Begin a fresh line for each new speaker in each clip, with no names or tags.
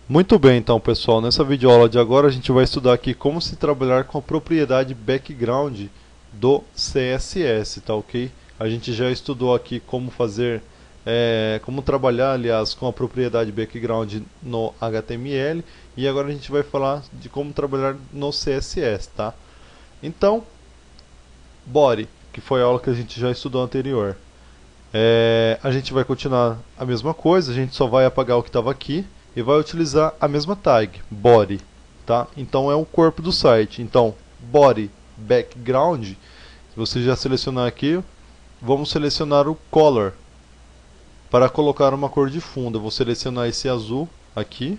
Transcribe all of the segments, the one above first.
Muito bem, então, pessoal, nessa videoaula de agora a gente vai estudar aqui como se trabalhar com a propriedade background do CSS, tá ok? A gente já estudou aqui como fazer, como trabalhar, aliás, com a propriedade background no HTML e agora a gente vai falar de como trabalhar no CSS, tá? Então, body, que foi a aula que a gente já estudou anterior. A gente vai continuar a mesma coisa, a gente só vai apagar o que estava aqui e vai utilizar a mesma tag, body, tá? Então é o corpo do site. Então, body background, se você já selecionar aqui, vamos selecionar o color para colocar uma cor de fundo. Eu vou selecionar esse azul aqui,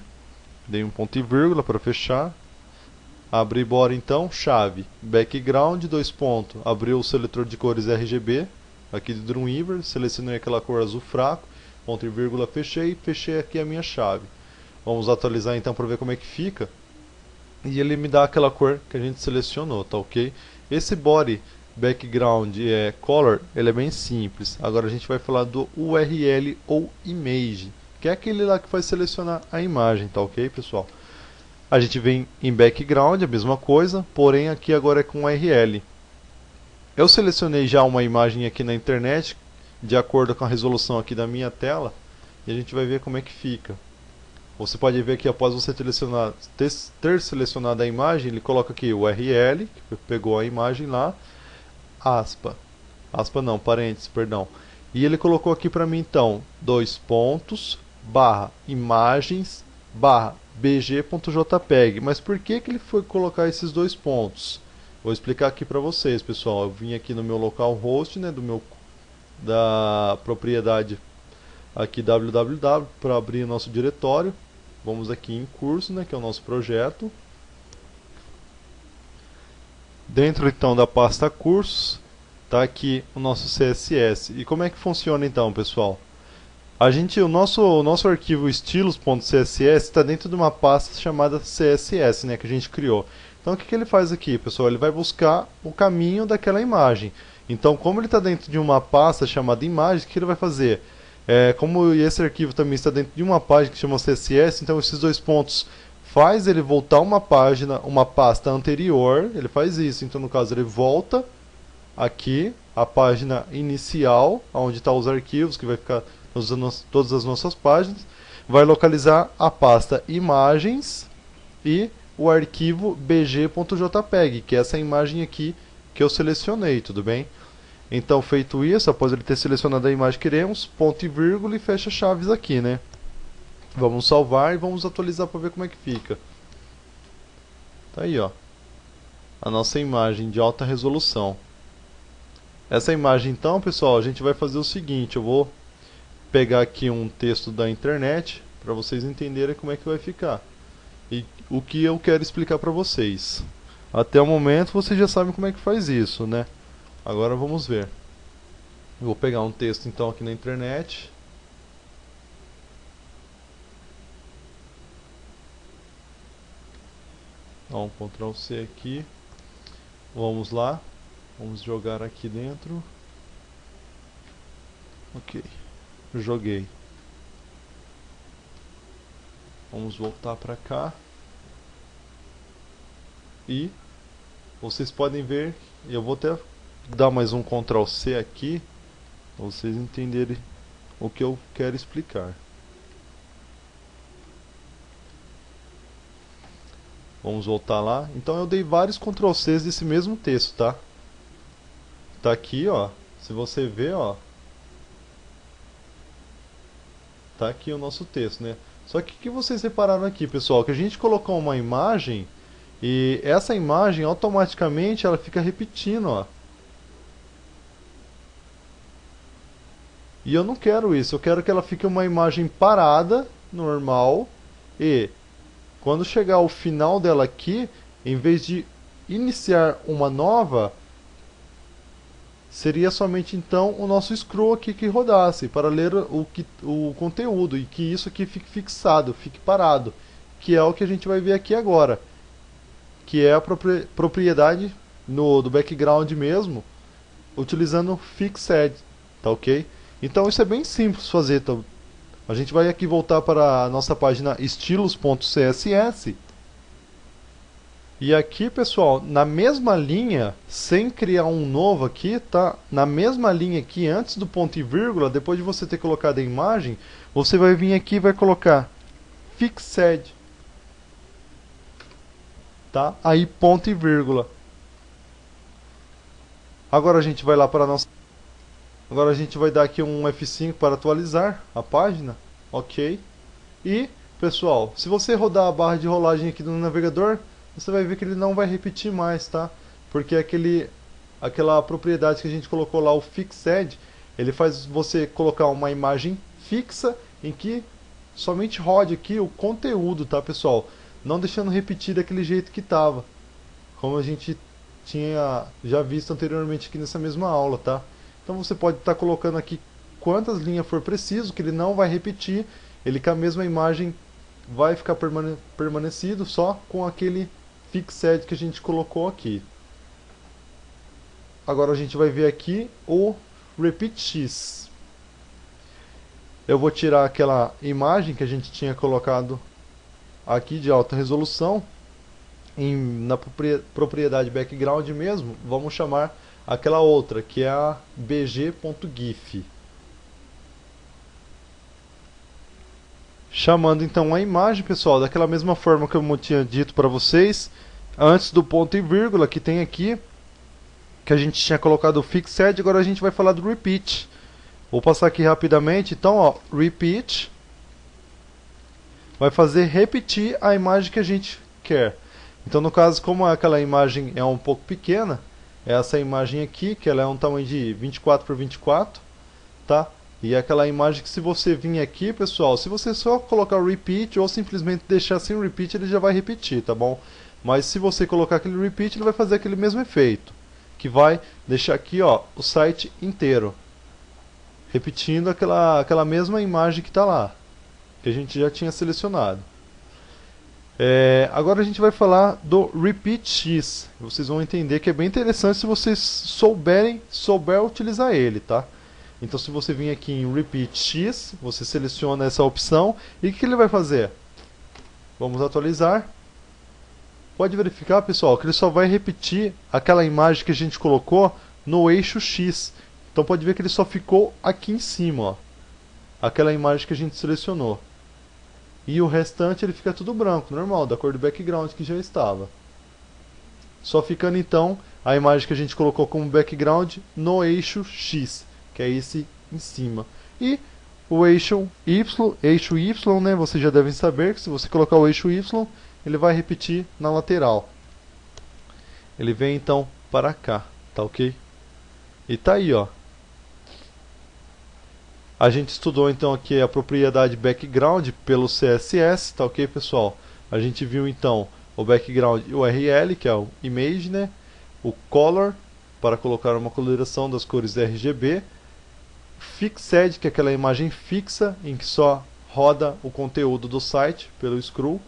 dei um ponto e vírgula para fechar. Abrir body então, chave, background, dois pontos, abriu o seletor de cores RGB, aqui do Dreamweaver, selecionei aquela cor azul fraco, ponto e vírgula, fechei aqui a minha chave. Vamos atualizar então para ver como é que fica. E ele me dá aquela cor que a gente selecionou, tá ok? Esse body background color, ele é bem simples. Agora a gente vai falar do URL ou image, que é aquele lá que vai selecionar a imagem, tá ok, pessoal? A gente vem em background, a mesma coisa, porém aqui agora é com URL. Eu selecionei já uma imagem aqui na internet, de acordo com a resolução aqui da minha tela, e a gente vai ver como é que fica. Você pode ver que após você ter selecionado a imagem, ele coloca aqui o URL, que pegou a imagem lá, aspa não, parênteses, perdão. E ele colocou aqui para mim então, dois pontos, barra imagens, barra bg.jpg. Mas por que ele foi colocar esses dois pontos? Vou explicar aqui para vocês, pessoal. Eu vim aqui no meu localhost, né, da propriedade aqui www para abrir o nosso diretório. Vamos aqui em curso, né, que é o nosso projeto. Dentro então da pasta cursos, está aqui o nosso CSS. E como é que funciona então, pessoal? O nosso arquivo estilos.css está dentro de uma pasta chamada CSS, né, que a gente criou. Então o que ele faz aqui, pessoal? Ele vai buscar o caminho daquela imagem. Então, como ele está dentro de uma pasta chamada imagens, o que ele vai fazer? Como esse arquivo também está dentro de uma página que chama CSS, então esses dois pontos faz ele voltar uma página, uma pasta anterior, ele faz isso. Então, no caso, ele volta aqui a página inicial, onde estão os arquivos, que vai ficar todas as nossas páginas, vai localizar a pasta imagens e o arquivo bg.jpg, que é essa imagem aqui que eu selecionei, tudo bem? Então, feito isso, após ele ter selecionado a imagem que queremos, ponto e vírgula e fecha chaves aqui, né? Vamos salvar e vamos atualizar para ver como é que fica. Tá aí, ó, a nossa imagem de alta resolução. Essa imagem, então, pessoal, a gente vai fazer o seguinte, eu vou pegar aqui um texto da internet para vocês entenderem como é que vai ficar. E o que eu quero explicar para vocês. Até o momento vocês já sabem como é que faz isso, né? Agora vamos ver. Eu vou pegar um texto então aqui na internet. Dá um Ctrl C aqui. Vamos lá. Vamos jogar aqui dentro. Ok. Joguei. Vamos voltar para cá. E vocês podem ver, eu vou até dar mais um Ctrl C aqui, para vocês entenderem o que eu quero explicar. Vamos voltar lá. Então eu dei vários Ctrl Cs desse mesmo texto, tá? Tá aqui, ó. Se você ver, ó, tá aqui o nosso texto, né? Só que o que vocês repararam aqui, pessoal? Que a gente colocou uma imagem e essa imagem automaticamente ela fica repetindo, ó. E eu não quero isso, eu quero que ela fique uma imagem parada, normal, e quando chegar ao final dela aqui, em vez de iniciar uma nova, seria somente então o nosso scroll aqui que rodasse para ler o conteúdo e que isso aqui fique fixado, fique parado, que é o que a gente vai ver aqui agora, que é a propriedade do background mesmo, utilizando fixed, tá ok? Então isso é bem simples fazer, A gente vai aqui voltar para a nossa página estilos.css. E aqui, pessoal, na mesma linha, sem criar um novo aqui, tá? Na mesma linha aqui, antes do ponto e vírgula, depois de você ter colocado a imagem, você vai vir aqui e vai colocar fixed, tá? Aí ponto e vírgula. Agora a gente vai lá para a nossa... Agora a gente vai dar aqui um F5 para atualizar a página, ok? E, pessoal, se você rodar a barra de rolagem aqui no navegador, você vai ver que ele não vai repetir mais, tá? Porque aquela propriedade que a gente colocou lá, o fixed, ele faz você colocar uma imagem fixa em que somente rode aqui o conteúdo, tá, pessoal? Não deixando repetir daquele jeito que estava, como a gente tinha já visto anteriormente aqui nessa mesma aula, tá? Então você pode estar colocando aqui quantas linhas for preciso, que ele não vai repetir, ele com a mesma imagem vai ficar permanecido só com aquele fixed que a gente colocou aqui. Agora a gente vai ver aqui o repeat x. Eu vou tirar aquela imagem que a gente tinha colocado aqui de alta resolução na propriedade background mesmo. Vamos chamar aquela outra, que é a bg.gif. Chamando então a imagem, pessoal, daquela mesma forma que eu tinha dito para vocês, antes do ponto e vírgula que tem aqui, que a gente tinha colocado o fixed, agora a gente vai falar do repeat. Vou passar aqui rapidamente, então, ó, repeat vai fazer repetir a imagem que a gente quer. Então, no caso, como aquela imagem é um pouco pequena, é essa imagem aqui, que ela é um tamanho de 24 por 24, tá? E aquela imagem que, se você vir aqui, pessoal, se você só colocar o repeat ou simplesmente deixar sem o repeat, ele já vai repetir, tá bom? Mas se você colocar aquele repeat, ele vai fazer aquele mesmo efeito, que vai deixar aqui, ó, o site inteiro, repetindo aquela mesma imagem que está lá, que a gente já tinha selecionado. Agora a gente vai falar do repeat x. Vocês vão entender que é bem interessante se vocês souber utilizar ele, tá? Então, se você vir aqui em repeat x, você seleciona essa opção e o que ele vai fazer? Vamos atualizar. Pode verificar, pessoal, que ele só vai repetir aquela imagem que a gente colocou no eixo x. Então pode ver que ele só ficou aqui em cima, ó, aquela imagem que a gente selecionou. E o restante ele fica tudo branco, normal, da cor do background que já estava. Só ficando então a imagem que a gente colocou como background no eixo X, que é esse em cima. E o eixo Y, né, vocês já devem saber que se você colocar o eixo Y, ele vai repetir na lateral. Ele vem então para cá, tá ok? E tá aí, ó. A gente estudou então aqui a propriedade background pelo CSS, tá ok, pessoal? A gente viu então o background URL, que é o image, né? O color, para colocar uma coloração das cores RGB. Fixed, que é aquela imagem fixa em que só roda o conteúdo do site pelo scroll.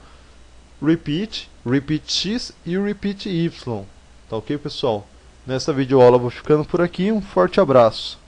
Repeat, repeat x e repeat y, tá ok, pessoal? Nessa videoaula eu vou ficando por aqui, um forte abraço.